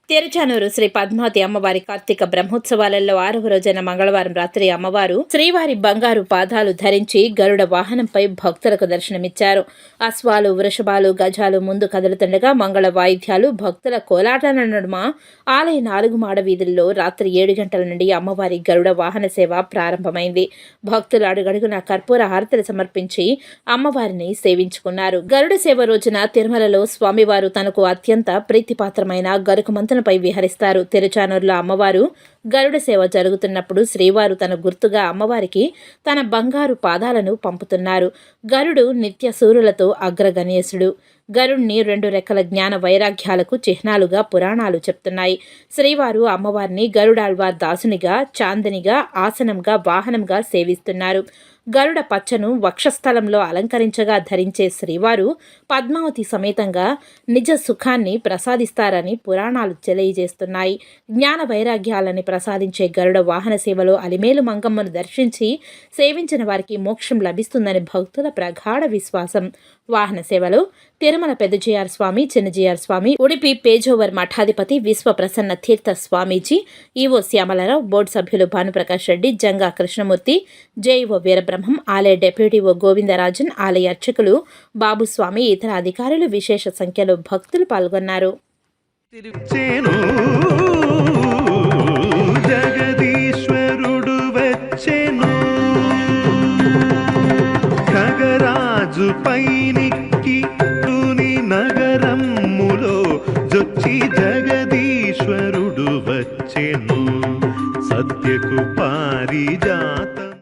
తిరుచానూరు శ్రీ పద్మావతి అమ్మవారి కార్తీక బ్రహ్మోత్సవాలలో 6వ రోజైన మంగళవారం రాత్రి అమ్మవారు శ్రీవారి బంగారు పాదాలు ధరించి గరుడ వాహనంపై భక్తులకు దర్శనమిచ్చారు. అశ్వాలు, వృషభాలు, గజాలు ముందు కదులుతుండగా మంగళ వాయిద్యాలు, భక్తుల కోలాటాల నడుమ ఆలయ 4 మాడ వీధుల్లో రాత్రి 7 గంటల నుండి అమ్మవారి గరుడ వాహన సేవ ప్రారంభమైంది. భక్తులు అడుగడుగున కర్పూర హారతులు సమర్పించి అమ్మవారిని సేవించుకున్నారు. గరుడ సేవ రోజున తిరుమలలో స్వామివారు తనకు అత్యంత ప్రీతిపాత్రమైన గరుకుమంత పై విహరిస్తారు. తిరుచానూరులో అమ్మవారు గరుడ సేవ జరుగుతున్నప్పుడు శ్రీవారు తన గుర్తుగా అమ్మవారికి తన బంగారు పాదాలను పంపుతున్నారు. గరుడు నిత్య సూర్యులతో అగ్రగణేశుడు. గరుణ్ణి 2 రెక్కల జ్ఞాన వైరాగ్యాలకు చిహ్నాలుగా పురాణాలు చెప్తున్నాయి. శ్రీవారు అమ్మవారిని గరుడాళ్వార్ దాసునిగా, చాందనిగా, ఆసనంగా, వాహనంగా సేవిస్తున్నారు. గరుడ పచ్చను వక్షస్థలంలో అలంకరించగా ధరించే శ్రీవారు పద్మావతి సమేతంగా నిజ సుఖాన్ని ప్రసాదిస్తారని పురాణాలు తెలియజేస్తున్నాయి. జ్ఞాన వైరాగ్యాలని ప్రసాదించే గరుడ వాహన సేవలో అలిమేలు మంగమ్మను దర్శించి సేవించిన వారికి మోక్షం లభిస్తుందని భక్తుల ప్రగాఢ విశ్వాసం. వాహన సేవలో తిరుమల పెద్దజీఆర్ స్వామి, చిన్నజీఆర్ స్వామి, ఉడిపి పేజోవర్ మఠాధిపతి విశ్వ ప్రసన్న తీర్థ స్వామీజీ, ఈవో శ్యామలరావు, బోర్డు సభ్యులు భానుప్రకాష్ రెడ్డి, జంగా కృష్ణమూర్తి, జేఈఓ వీరబ్రహ్మం, ఆలయ డెప్యూటీఓ గోవిందరాజన్, ఆలయ అర్చకులు బాబుస్వామి, ఇతర అధికారులు విశేష సంఖ్యలో భక్తులు పాల్గొన్నారు. జగదీశ్వరుడు వచ్చెను, ఖగరాజు పైనికి తుని నగరములో జొచ్చి జగదీశ్వరుడు వచ్చెను, సత్యకు పారిజాత